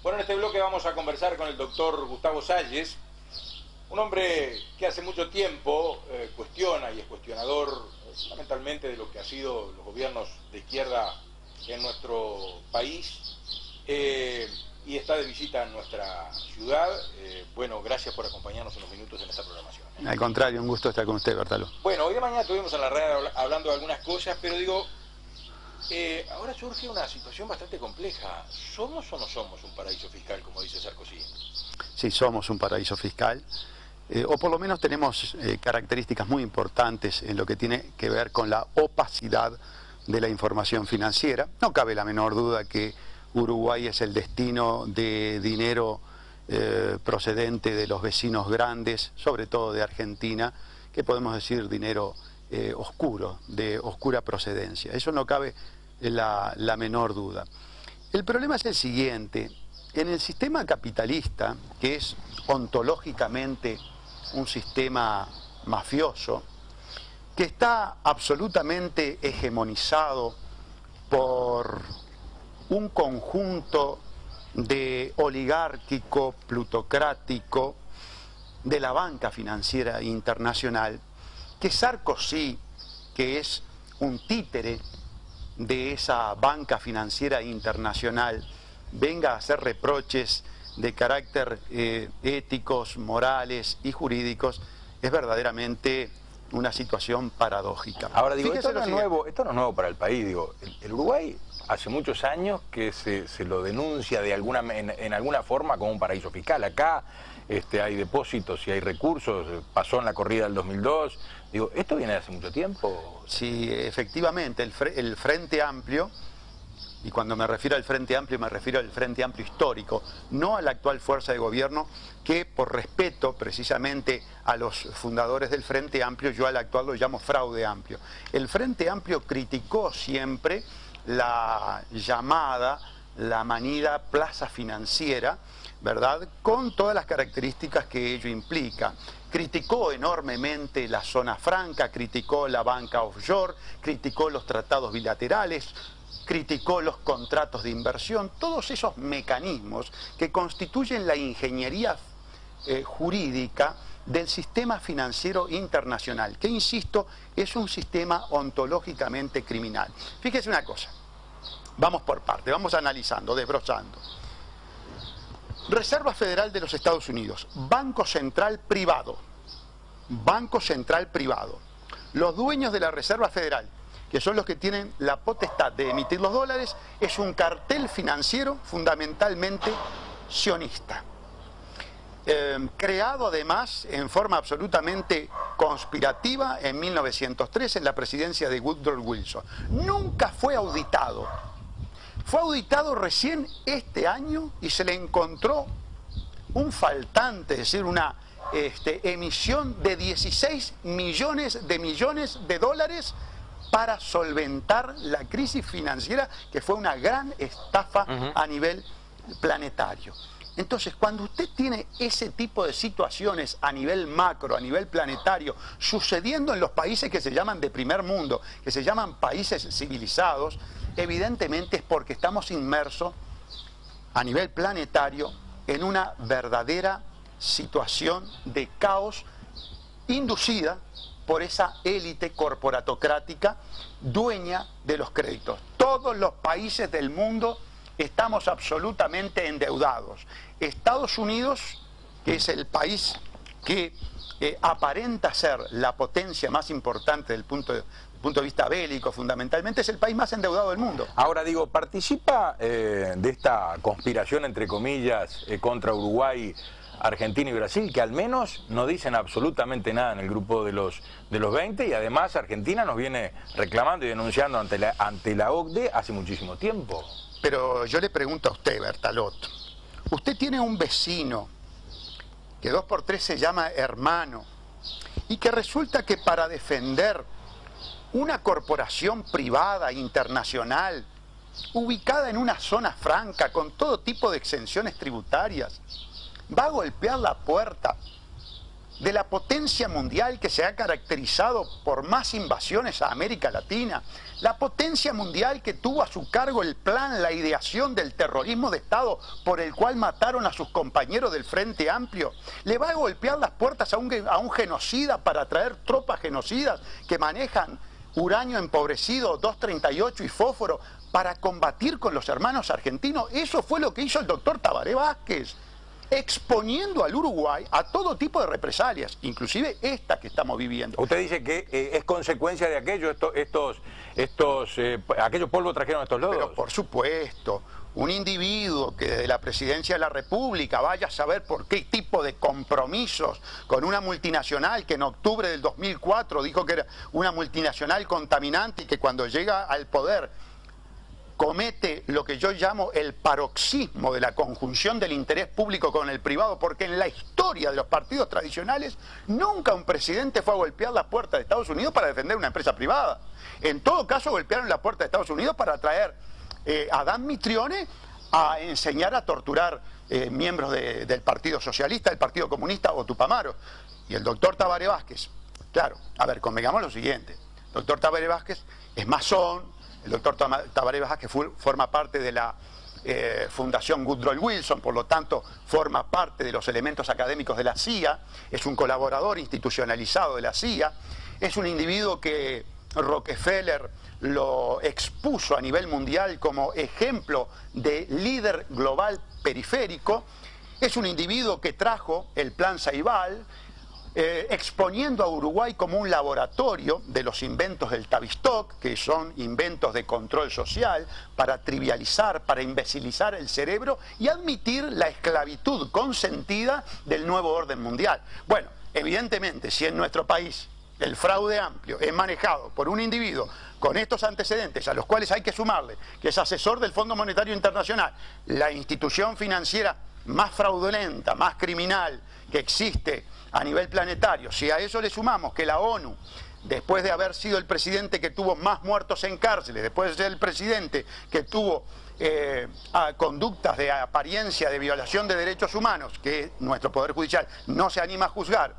Bueno, en este bloque vamos a conversar con el doctor Gustavo Salles, un hombre que hace mucho tiempo cuestiona y es cuestionador fundamentalmente de lo que han sido los gobiernos de izquierda en nuestro país y está de visita en nuestra ciudad. Bueno, gracias por acompañarnos unos minutos en esta programación. Al contrario, un gusto estar con usted, Bertalo. Bueno, hoy de mañana estuvimos en la red hablando de algunas cosas, pero digo, ahora surge una situación bastante compleja. ¿Somos o no somos un paraíso fiscal, como dice Sarkozy? Sí, somos un paraíso fiscal, o por lo menos tenemos características muy importantes en lo que tiene que ver con la opacidad de la información financiera. No cabe la menor duda que Uruguay es el destino de dinero procedente de los vecinos grandes, sobre todo de Argentina, que podemos decir dinero oscuro, de oscura procedencia. Eso no cabe la menor duda. El problema es el siguiente: en el sistema capitalista, que es ontológicamente un sistema mafioso, que está absolutamente hegemonizado por un conjunto de oligárquico, plutocrático, de la banca financiera internacional, que Sarkozy, que es un títere de esa banca financiera internacional, venga a hacer reproches de carácter éticos, morales y jurídicos, es verdaderamente una situación paradójica. Ahora digo, esto no es nuevo para el país. Digo, el Uruguay hace muchos años que se lo denuncia en alguna forma como un paraíso fiscal. Acá hay depósitos y hay recursos, pasó en la corrida del 2002. Digo, ¿esto viene de hace mucho tiempo? Sí, efectivamente, el Frente Amplio, y cuando me refiero al Frente Amplio me refiero al Frente Amplio histórico, no a la actual fuerza de gobierno, que por respeto precisamente a los fundadores del Frente Amplio, yo al actual lo llamo fraude amplio. El Frente Amplio criticó siempre la llamada, la manida plaza financiera, ¿verdad?, con todas las características que ello implica. Criticó enormemente la zona franca, criticó la banca offshore, criticó los tratados bilaterales, criticó los contratos de inversión, todos esos mecanismos que constituyen la ingeniería jurídica del sistema financiero internacional, que, insisto, es un sistema ontológicamente criminal. Fíjese una cosa, vamos por parte, vamos analizando, desbrozando. Reserva Federal de los Estados Unidos, Banco Central privado, los dueños de la Reserva Federal, que son los que tienen la potestad de emitir los dólares, es un cartel financiero fundamentalmente sionista. Creado además en forma absolutamente conspirativa en 1903 en la presidencia de Woodrow Wilson. Nunca fue auditado. Fue auditado recién este año y se le encontró un faltante, es decir, una emisión de 16 millones de dólares para solventar la crisis financiera, que fue una gran estafa a nivel planetario. Entonces, cuando usted tiene ese tipo de situaciones a nivel macro, a nivel planetario, sucediendo en los países que se llaman de primer mundo, que se llaman países civilizados, evidentemente es porque estamos inmersos a nivel planetario en una verdadera situación de caos inducida por esa élite corporatocrática dueña de los créditos. Todos los países del mundo estamos absolutamente endeudados. Estados Unidos, que es el país que aparenta ser la potencia más importante del punto de vista bélico, fundamentalmente, es el país más endeudado del mundo. Ahora digo, ¿participa de esta conspiración, entre comillas, contra Uruguay, Argentina y Brasil, que al menos no dicen absolutamente nada en el grupo de los 20, y además Argentina nos viene reclamando y denunciando ante la OCDE hace muchísimo tiempo? Pero yo le pregunto a usted, Bertalot, usted tiene un vecino que 2x3 se llama hermano y que resulta que para defender una corporación privada internacional ubicada en una zona franca con todo tipo de exenciones tributarias, va a golpear la puerta de la potencia mundial que se ha caracterizado por más invasiones a América Latina, la potencia mundial que tuvo a su cargo el plan, la ideación del terrorismo de Estado por el cual mataron a sus compañeros del Frente Amplio, le va a golpear las puertas a un genocida para traer tropas genocidas que manejan uranio empobrecido, 238 y fósforo para combatir con los hermanos argentinos. Eso fue lo que hizo el doctor Tabaré Vázquez, exponiendo al Uruguay a todo tipo de represalias, inclusive esta que estamos viviendo. Usted dice que es consecuencia de aquello, aquellos polvos trajeron estos lodos. Pero por supuesto, un individuo que desde la presidencia de la República vaya a saber por qué tipo de compromisos con una multinacional que en octubre del 2004 dijo que era una multinacional contaminante y que cuando llega al poder comete lo que yo llamo el paroxismo de la conjunción del interés público con el privado, porque en la historia de los partidos tradicionales nunca un presidente fue a golpear la puerta de Estados Unidos para defender una empresa privada. En todo caso golpearon la puerta de Estados Unidos para traer a Dan Mitrione a enseñar a torturar miembros del Partido Socialista, del Partido Comunista o Tupamaro. Y el doctor Tabaré Vázquez, claro, a ver, convengamos lo siguiente, el doctor Tabaré Vázquez es masón. El doctor Tabaré Vázquez forma parte de la Fundación Woodrow Wilson, por lo tanto forma parte de los elementos académicos de la CIA, es un colaborador institucionalizado de la CIA, es un individuo que Rockefeller lo expuso a nivel mundial como ejemplo de líder global periférico, es un individuo que trajo el Plan Ceibal, exponiendo a Uruguay como un laboratorio de los inventos del Tavistock, que son inventos de control social, para trivializar, para imbecilizar el cerebro y admitir la esclavitud consentida del nuevo orden mundial. Bueno, evidentemente, si en nuestro país el fraude amplio es manejado por un individuo con estos antecedentes, a los cuales hay que sumarle que es asesor del Fondo Monetario Internacional, la institución financiera más fraudulenta, más criminal que existe a nivel planetario, si a eso le sumamos que la ONU, después de haber sido el presidente que tuvo más muertos en cárceles, después de ser el presidente que tuvo conductas de apariencia de violación de derechos humanos, que nuestro Poder Judicial no se anima a juzgar,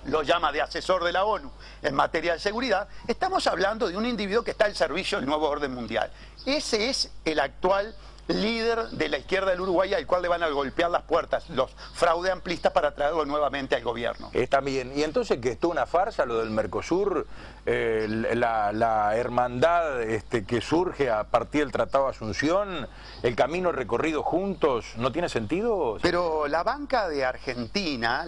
lo llama de asesor de la ONU en materia de seguridad, estamos hablando de un individuo que está al servicio del nuevo orden mundial. Ese es el actual líder de la izquierda del Uruguay al cual le van a golpear las puertas los fraude amplistas para traerlo nuevamente al gobierno. Está bien. Y entonces, que esto es una farsa, lo del Mercosur, la hermandad que surge a partir del Tratado de Asunción, el camino recorrido juntos, ¿no tiene sentido? Pero la banca de Argentina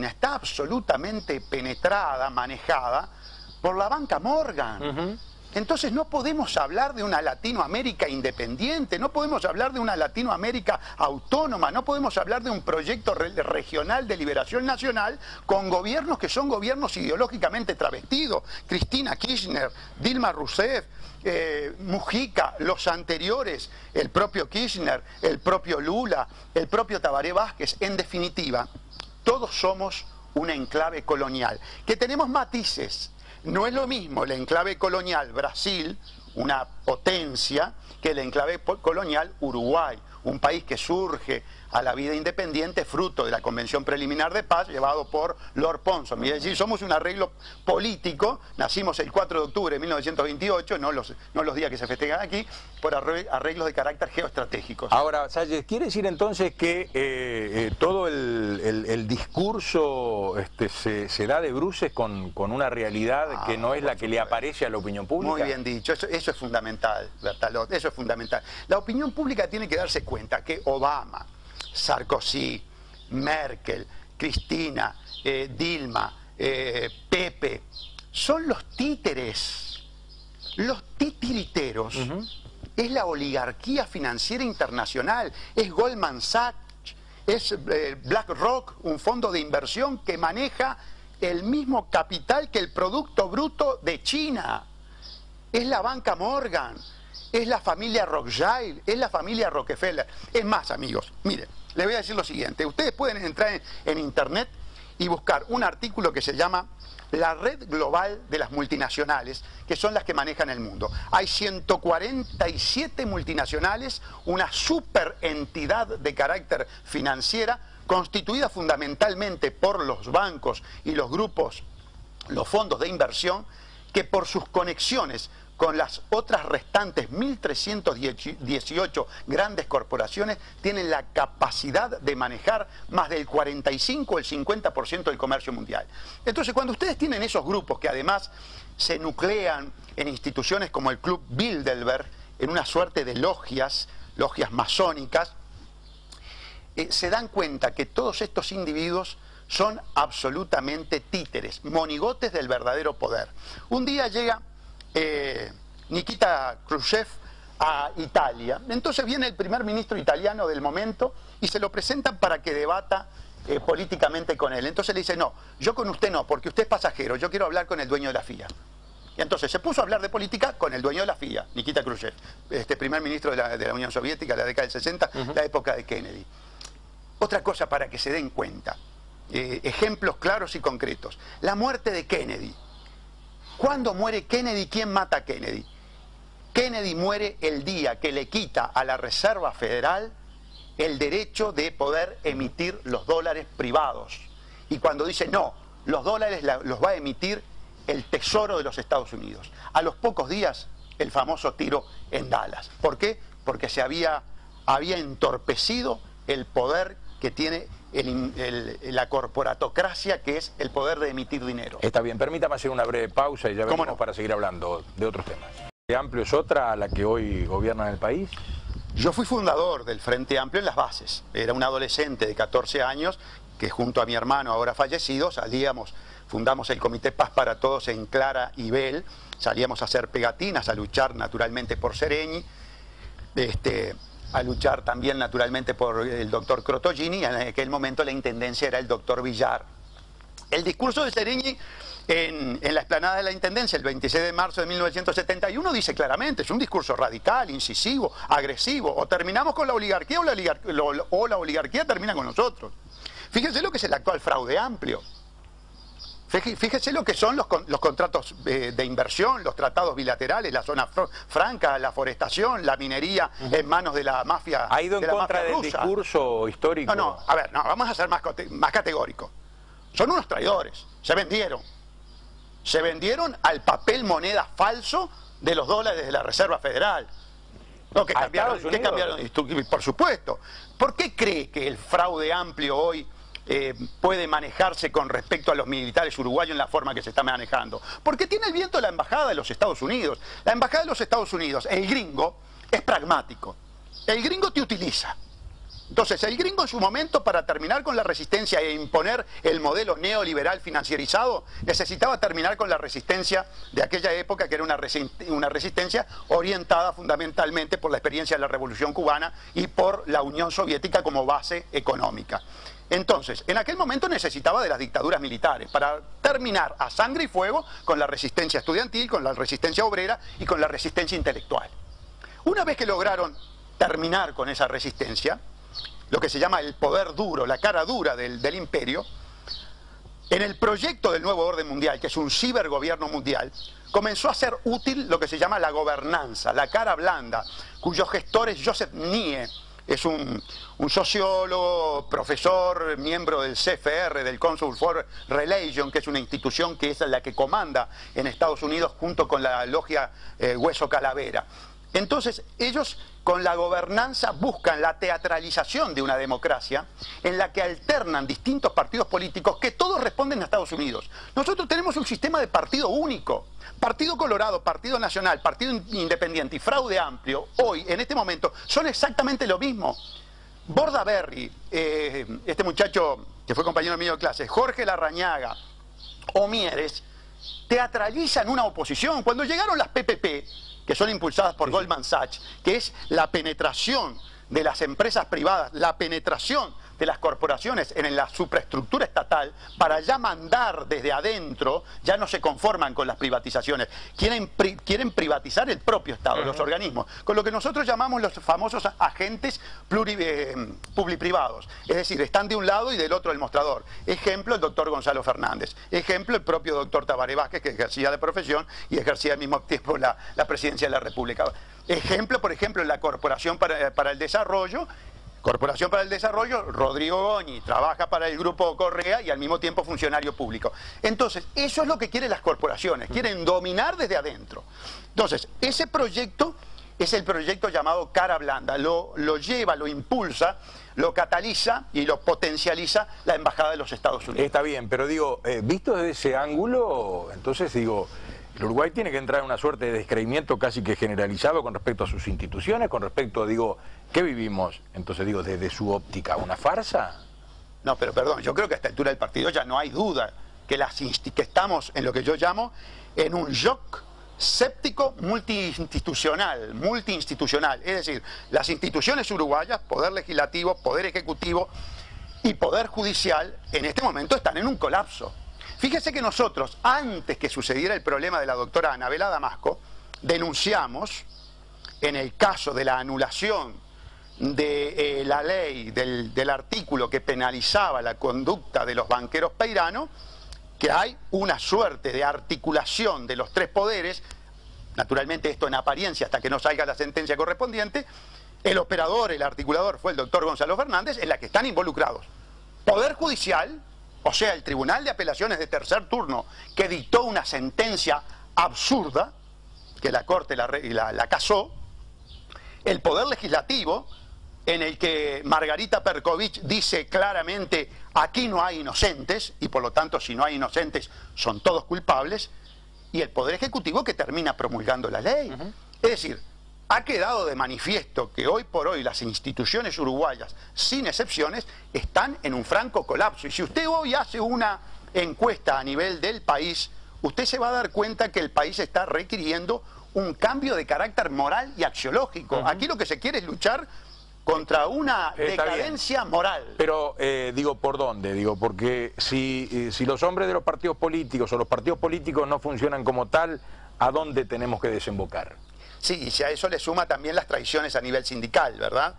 está absolutamente penetrada, manejada por la banca Morgan. Entonces no podemos hablar de una Latinoamérica independiente, no podemos hablar de una Latinoamérica autónoma, no podemos hablar de un proyecto regional de liberación nacional con gobiernos que son gobiernos ideológicamente travestidos. Cristina Kirchner, Dilma Rousseff, Mujica, los anteriores, el propio Kirchner, el propio Lula, el propio Tabaré Vázquez. En definitiva, todos somos una enclave colonial, que tenemos matices. No es lo mismo el enclave colonial Brasil, una potencia, que el enclave colonial Uruguay, un país que surge a la vida independiente fruto de la Convención Preliminar de Paz llevado por Lord Ponson. Es decir, somos un arreglo político, nacimos el 4 de octubre de 1928, no los días que se festejan aquí, por arreglos de carácter geoestratégico. Ahora, Salles, ¿quiere decir entonces que todo el discurso se da de bruces con una realidad que no es la que le aparece a la opinión pública? Muy bien dicho, eso es fundamental, Bertalot, eso es fundamental. La opinión pública tiene que darse cuenta que Obama, Sarkozy, Merkel, Cristina, Dilma, Pepe, son los títeres, los titiriteros. Es la oligarquía financiera internacional, es Goldman Sachs, es BlackRock, un fondo de inversión que maneja el mismo capital que el Producto Bruto de China. Es la banca Morgan, es la familia Rothschild, es la familia Rockefeller. Es más, amigos, miren, les voy a decir lo siguiente. Ustedes pueden entrar en internet y buscar un artículo que se llama La Red Global de las Multinacionales, que son las que manejan el mundo. Hay 147 multinacionales, una super entidad de carácter financiera, constituida fundamentalmente por los bancos y los grupos, los fondos de inversión, que por sus conexiones con las otras restantes 1.318 grandes corporaciones tienen la capacidad de manejar más del 45 o el 50% del comercio mundial. Entonces, cuando ustedes tienen esos grupos que además se nuclean en instituciones como el Club Bilderberg, en una suerte de logias masónicas, se dan cuenta que todos estos individuos son absolutamente títeres, monigotes del verdadero poder. Un día llega Nikita Khrushchev a Italia, entonces viene el primer ministro italiano del momento y se lo presentan para que debata políticamente con él. Entonces le dice, no, yo con usted no, porque usted es pasajero, yo quiero hablar con el dueño de la FIA. Y entonces se puso a hablar de política con el dueño de la FIA, Nikita Khrushchev, primer ministro de la Unión Soviética, la década del 60, la época de Kennedy. Otra cosa para que se den cuenta, ejemplos claros y concretos. La muerte de Kennedy. ¿Cuándo muere Kennedy? ¿Quién mata a Kennedy? Kennedy muere el día que le quita a la Reserva Federal el derecho de poder emitir los dólares privados. Y cuando dice, no, los dólares los va a emitir el Tesoro de los Estados Unidos. A los pocos días, el famoso tiro en Dallas. ¿Por qué? Porque se había entorpecido el poder que tiene la corporatocracia, que es el poder de emitir dinero. Está bien, permítame hacer una breve pausa y ya venimos para seguir hablando de otros temas. ¿El Amplio es otra a la que hoy gobierna el país? Yo fui fundador del Frente Amplio en las bases. Era un adolescente de 14 años que junto a mi hermano, ahora fallecido, fundamos el Comité Paz para Todos en Clara y Bel, salíamos a hacer pegatinas, a luchar naturalmente por Seregni, a luchar también naturalmente por el doctor Crotogini, y en aquel momento la intendencia era el doctor Villar. El discurso de Seregni en la explanada de la Intendencia el 26 de marzo de 1971 dice claramente, es un discurso radical, incisivo, agresivo, o terminamos con la oligarquía o la oligarquía termina con nosotros. Fíjense lo que es el actual fraude amplio. Fíjese lo que son los contratos de inversión, los tratados bilaterales, la zona franca, la forestación, la minería en manos de la mafia rusa. ¿Ha ido en contra del discurso histórico? No, a ver, vamos a ser más categóricos. Son unos traidores, se vendieron. Se vendieron al papel moneda falso de los dólares de la Reserva Federal. No, ¿qué cambiaron? Por supuesto. ¿Por qué cree que el fraude amplio hoy puede manejarse con respecto a los militares uruguayos en la forma que se está manejando? Porque tiene el viento de la Embajada de los Estados Unidos. La Embajada de los Estados Unidos, el gringo, es pragmático. El gringo te utiliza. Entonces, el gringo en su momento, para terminar con la resistencia e imponer el modelo neoliberal financierizado, necesitaba terminar con la resistencia de aquella época, que era una resistencia orientada fundamentalmente por la experiencia de la Revolución Cubana y por la Unión Soviética como base económica. Entonces, en aquel momento necesitaba de las dictaduras militares para terminar a sangre y fuego con la resistencia estudiantil, con la resistencia obrera y con la resistencia intelectual. Una vez que lograron terminar con esa resistencia, lo que se llama el poder duro, la cara dura del imperio, en el proyecto del nuevo orden mundial, que es un cibergobierno mundial, comenzó a ser útil lo que se llama la gobernanza, la cara blanda, cuyo gestor es Joseph Nie. Es un sociólogo, profesor, miembro del CFR, del Council for Religion, que es una institución que es la que comanda en Estados Unidos junto con la logia Hueso Calavera. Entonces, ellos con la gobernanza buscan la teatralización de una democracia en la que alternan distintos partidos políticos que todos responden a Estados Unidos. Nosotros tenemos un sistema de partido único. Partido Colorado, Partido Nacional, Partido Independiente y Fraude Amplio, hoy, en este momento, son exactamente lo mismo. Bordaberry, este muchacho que fue compañero mío de clase, Jorge Larrañaga o Mieres, teatralizan una oposición. Cuando llegaron las PPP, que son impulsadas por Goldman Sachs, que es la penetración de las empresas privadas, la penetración de las corporaciones en la superestructura estatal para ya mandar desde adentro, ya no se conforman con las privatizaciones, quieren privatizar el propio Estado, los organismos, con lo que nosotros llamamos los famosos agentes publiprivados, es decir, están de un lado y del otro el mostrador. Ejemplo, el doctor Gonzalo Fernández. Ejemplo, el propio doctor Tabaré Vázquez, que ejercía de profesión y ejercía al mismo tiempo la presidencia de la República. Ejemplo, por ejemplo, la Corporación para el Desarrollo, Corporación para el Desarrollo, Rodrigo Goñi trabaja para el Grupo Correa y al mismo tiempo funcionario público. Entonces, eso es lo que quieren las corporaciones, quieren dominar desde adentro. Entonces, ese proyecto es el proyecto llamado Cara Blanda, lo lleva, lo impulsa, lo cataliza y lo potencializa la Embajada de los Estados Unidos. Está bien, pero digo, visto desde ese ángulo, entonces digo, el Uruguay tiene que entrar en una suerte de descreimiento casi que generalizado con respecto a sus instituciones, con respecto, digo, ¿qué vivimos? Entonces digo, desde su óptica, ¿una farsa? No, pero perdón, yo creo que a esta altura del partido ya no hay duda que estamos en lo que yo llamo en un shock séptico multiinstitucional, es decir, las instituciones uruguayas, poder legislativo, poder ejecutivo y poder judicial, en este momento están en un colapso. Fíjese que nosotros, antes que sucediera el problema de la doctora Anabela Damasco, denunciamos, en el caso de la anulación de la ley, del artículo que penalizaba la conducta de los banqueros peiranos, que hay una suerte de articulación de los tres poderes, naturalmente esto en apariencia hasta que no salga la sentencia correspondiente, el operador, el articulador fue el doctor Gonzalo Fernández, en la que están involucrados Poder Judicial, o sea, el Tribunal de Apelaciones de tercer turno, que dictó una sentencia absurda, que la Corte la casó, el Poder Legislativo, en el que Margarita Perkovich dice claramente, aquí no hay inocentes, y por lo tanto si no hay inocentes son todos culpables, y el Poder Ejecutivo que termina promulgando la ley. Es decir, ha quedado de manifiesto que hoy por hoy las instituciones uruguayas, sin excepciones, están en un franco colapso. Y si usted hoy hace una encuesta a nivel del país, usted se va a dar cuenta que el país está requiriendo un cambio de carácter moral y axiológico. Aquí lo que se quiere es luchar contra una decadencia moral. Pero, digo, ¿por dónde? Digo, porque si los hombres de los partidos políticos o los partidos políticos no funcionan como tal, ¿a dónde tenemos que desembocar? Sí, y si a eso le suma también las traiciones a nivel sindical, ¿verdad?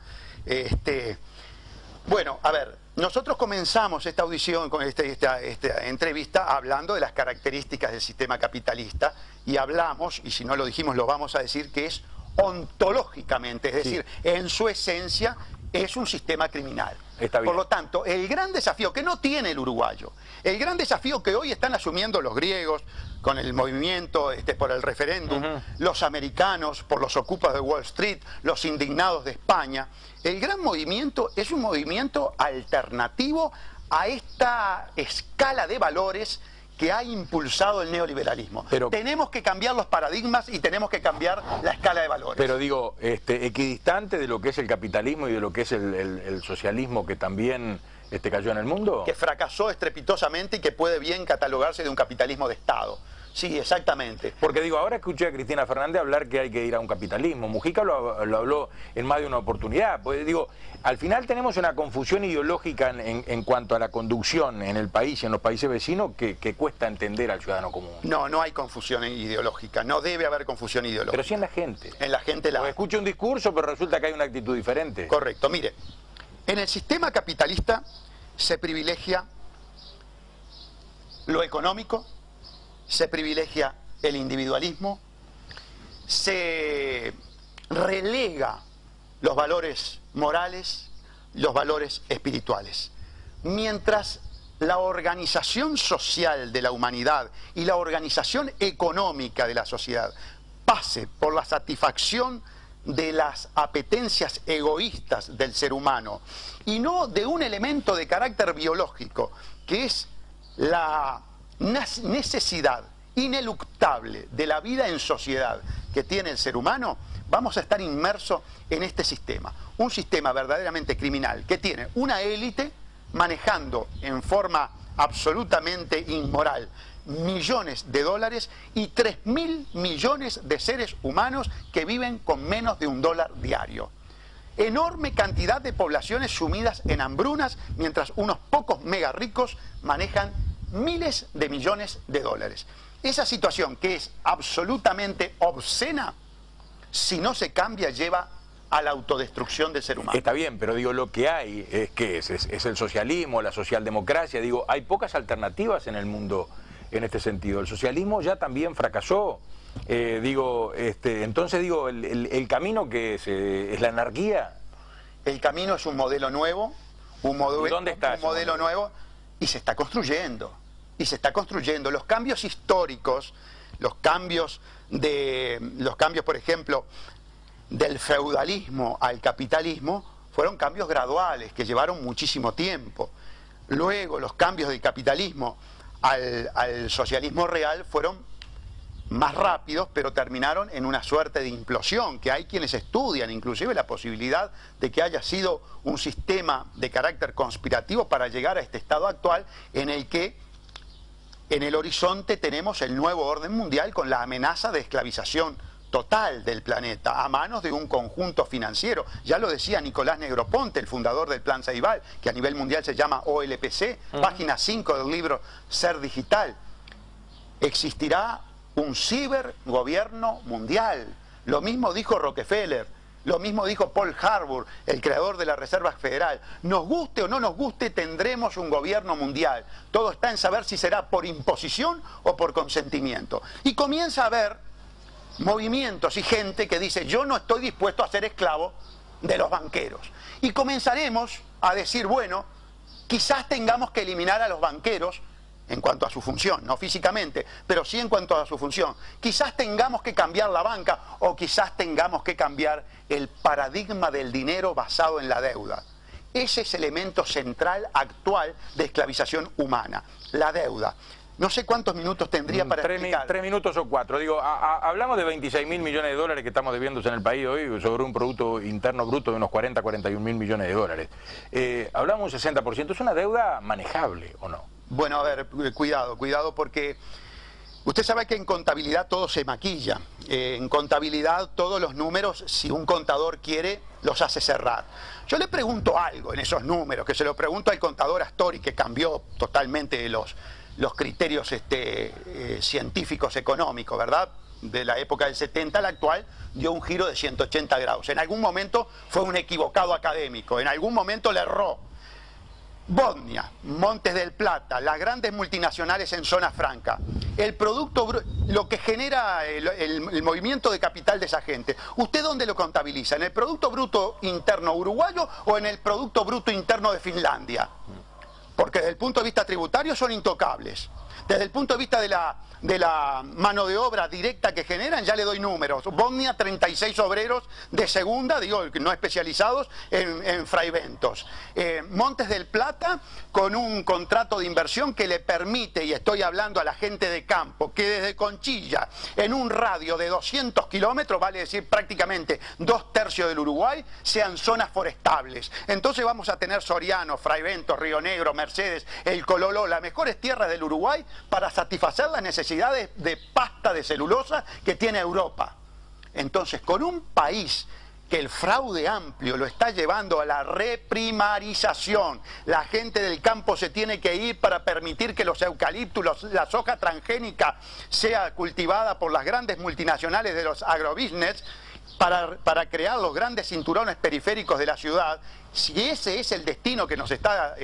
Bueno, a ver, nosotros comenzamos esta audición, con esta entrevista, hablando de las características del sistema capitalista, y hablamos, y si no lo dijimos lo vamos a decir, que es ontológicamente, es decir, en su esencia es un sistema criminal. Está bien. Por lo tanto, el gran desafío que no tiene el uruguayo, el gran desafío que hoy están asumiendo los griegos con el movimiento por el referéndum, los americanos por los ocupas de Wall Street, los indignados de España, el gran movimiento es un movimiento alternativo a esta escala de valores que ha impulsado el neoliberalismo. Pero tenemos que cambiar los paradigmas y tenemos que cambiar la escala de valores. Pero digo, equidistante de lo que es el capitalismo y de lo que es el socialismo que también cayó en el mundo. Que fracasó estrepitosamente y que puede bien catalogarse de un capitalismo de Estado. Sí, exactamente. Porque digo, ahora escuché a Cristina Fernández hablar que hay que ir a un capitalismo. Mujica lo habló en más de una oportunidad. Pues digo, al final tenemos una confusión ideológica en cuanto a la conducción en el país y en los países vecinos que cuesta entender al ciudadano común. No, no hay confusión ideológica. No debe haber confusión ideológica. Pero sí en la gente. En la gente la... Escucha un discurso, pero resulta que hay una actitud diferente. Correcto. Mire, en el sistema capitalista se privilegia lo económico, se privilegia el individualismo, se relega los valores morales, los valores espirituales. Mientras la organización social de la humanidad y la organización económica de la sociedad pase por la satisfacción de las apetencias egoístas del ser humano y no de un elemento de carácter biológico, que es la necesidad ineluctable de la vida en sociedad que tiene el ser humano, vamos a estar inmersos en este sistema. Un sistema verdaderamente criminal que tiene una élite manejando en forma absolutamente inmoral millones de dólares y 3.000 millones de seres humanos que viven con menos de $1 diario. Enorme cantidad de poblaciones sumidas en hambrunas, mientras unos pocos mega ricos manejan miles de millones de dólares. Esa situación, que es absolutamente obscena, si no se cambia, lleva a la autodestrucción del ser humano. Está bien, pero digo, lo que hay es que es el socialismo, la socialdemocracia. Digo, hay pocas alternativas en el mundo en este sentido. El socialismo ya también fracasó. Entonces digo, el camino que es la anarquía. El camino es un modelo nuevo, ¿Dónde está un modelo nuevo, y se está construyendo. Y se está construyendo. Los cambios históricos, los cambios, por ejemplo, del feudalismo al capitalismo, fueron cambios graduales que llevaron muchísimo tiempo. Luego los cambios del capitalismo al socialismo real fueron más rápidos, pero terminaron en una suerte de implosión, que hay quienes estudian inclusive la posibilidad de que haya sido un sistema de carácter conspirativo para llegar a este estado actual en el que en el horizonte tenemos el nuevo orden mundial con la amenaza de esclavización total del planeta a manos de un conjunto financiero. Ya lo decía Nicolás Negroponte, el fundador del Plan Ceibal, que a nivel mundial se llama OLPC, página 5 del libro Ser Digital. Existirá un cibergobierno mundial. Lo mismo dijo Rockefeller, lo mismo dijo Paul Harbour, el creador de la Reserva Federal. Nos guste o no nos guste, tendremos un gobierno mundial. Todo está en saber si será por imposición o por consentimiento. Y comienza a haber movimientos y gente que dice: yo no estoy dispuesto a ser esclavo de los banqueros. Y comenzaremos a decir: bueno, quizás tengamos que eliminar a los banqueros en cuanto a su función, no físicamente, pero sí en cuanto a su función. Quizás tengamos que cambiar la banca, o quizás tengamos que cambiar el paradigma del dinero basado en la deuda. Ese es el elemento central actual de esclavización humana, la deuda. No sé cuántos minutos tendría para explicar. 3 minutos o 4. Digo, hablamos de 26.000 millones de dólares que estamos debiéndose en el país hoy sobre un Producto Interno Bruto de unos 40, 41.000 millones de dólares. Hablamos un 60%. ¿Es una deuda manejable o no? Bueno, a ver, cuidado porque usted sabe que en contabilidad todo se maquilla. En contabilidad todos los números, si un contador quiere, los hace cerrar. Yo le pregunto algo en esos números, que se lo pregunto al contador Astori, que cambió totalmente los criterios científicos económicos, ¿verdad? De la época del 70 a la actual, dio un giro de 180 grados. En algún momento fue un equivocado académico, en algún momento le erró. Bosnia, Montes del Plata, las grandes multinacionales en zona franca, el producto, lo que genera el movimiento de capital de esa gente, ¿usted dónde lo contabiliza? ¿En el Producto Bruto Interno uruguayo o en el Producto Bruto Interno de Finlandia? Porque desde el punto de vista tributario son intocables. Desde el punto de vista de la mano de obra directa que generan, ya le doy números. Bosnia, 36 obreros de segunda, digo, no especializados en fraiventos. Montes del Plata, con un contrato de inversión que le permite, y estoy hablando a la gente de campo, que desde Conchilla, en un radio de 200 kilómetros, vale decir prácticamente 2/3 del Uruguay, sean zonas forestables. Entonces vamos a tener Soriano, Fraiventos, Río Negro, Mercedes, El Cololó, las mejores tierras del Uruguay, para satisfacer las necesidades de pasta de celulosa que tiene Europa. Entonces, con un país que el fraude amplio lo está llevando a la reprimarización, la gente del campo se tiene que ir para permitir que los eucaliptos, la soja transgénica sea cultivada por las grandes multinacionales de los agrobusiness, para crear los grandes cinturones periféricos de la ciudad. Si ese es el destino que nos está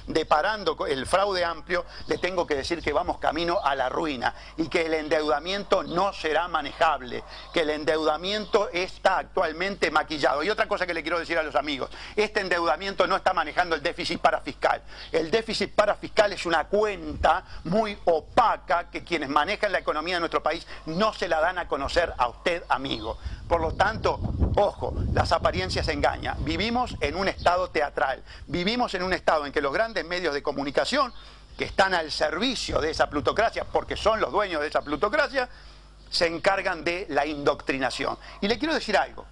deparando el fraude amplio, le tengo que decir que vamos camino a la ruina y que el endeudamiento no será manejable, que el endeudamiento está actualmente maquillado. Y otra cosa que le quiero decir a los amigos: este endeudamiento no está manejando el déficit parafiscal. El déficit parafiscal es una cuenta muy opaca que quienes manejan la economía de nuestro país no se la dan a conocer a usted, amigo. Por lo tanto, ojo, las apariencias engañan. Vivimos en un estado teatral, vivimos en un estado en que los grandes medios de comunicación, que están al servicio de esa plutocracia, porque son los dueños de esa plutocracia, se encargan de la indoctrinación. Y le quiero decir algo: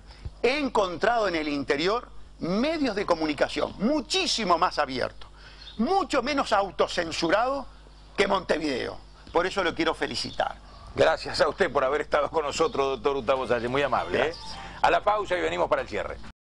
he encontrado en el interior medios de comunicación muchísimo más abiertos, mucho menos autocensurados que Montevideo. Por eso lo quiero felicitar. Gracias a usted por haber estado con nosotros, doctor Gustavo Salles, muy amable. A la pausa y venimos para el cierre.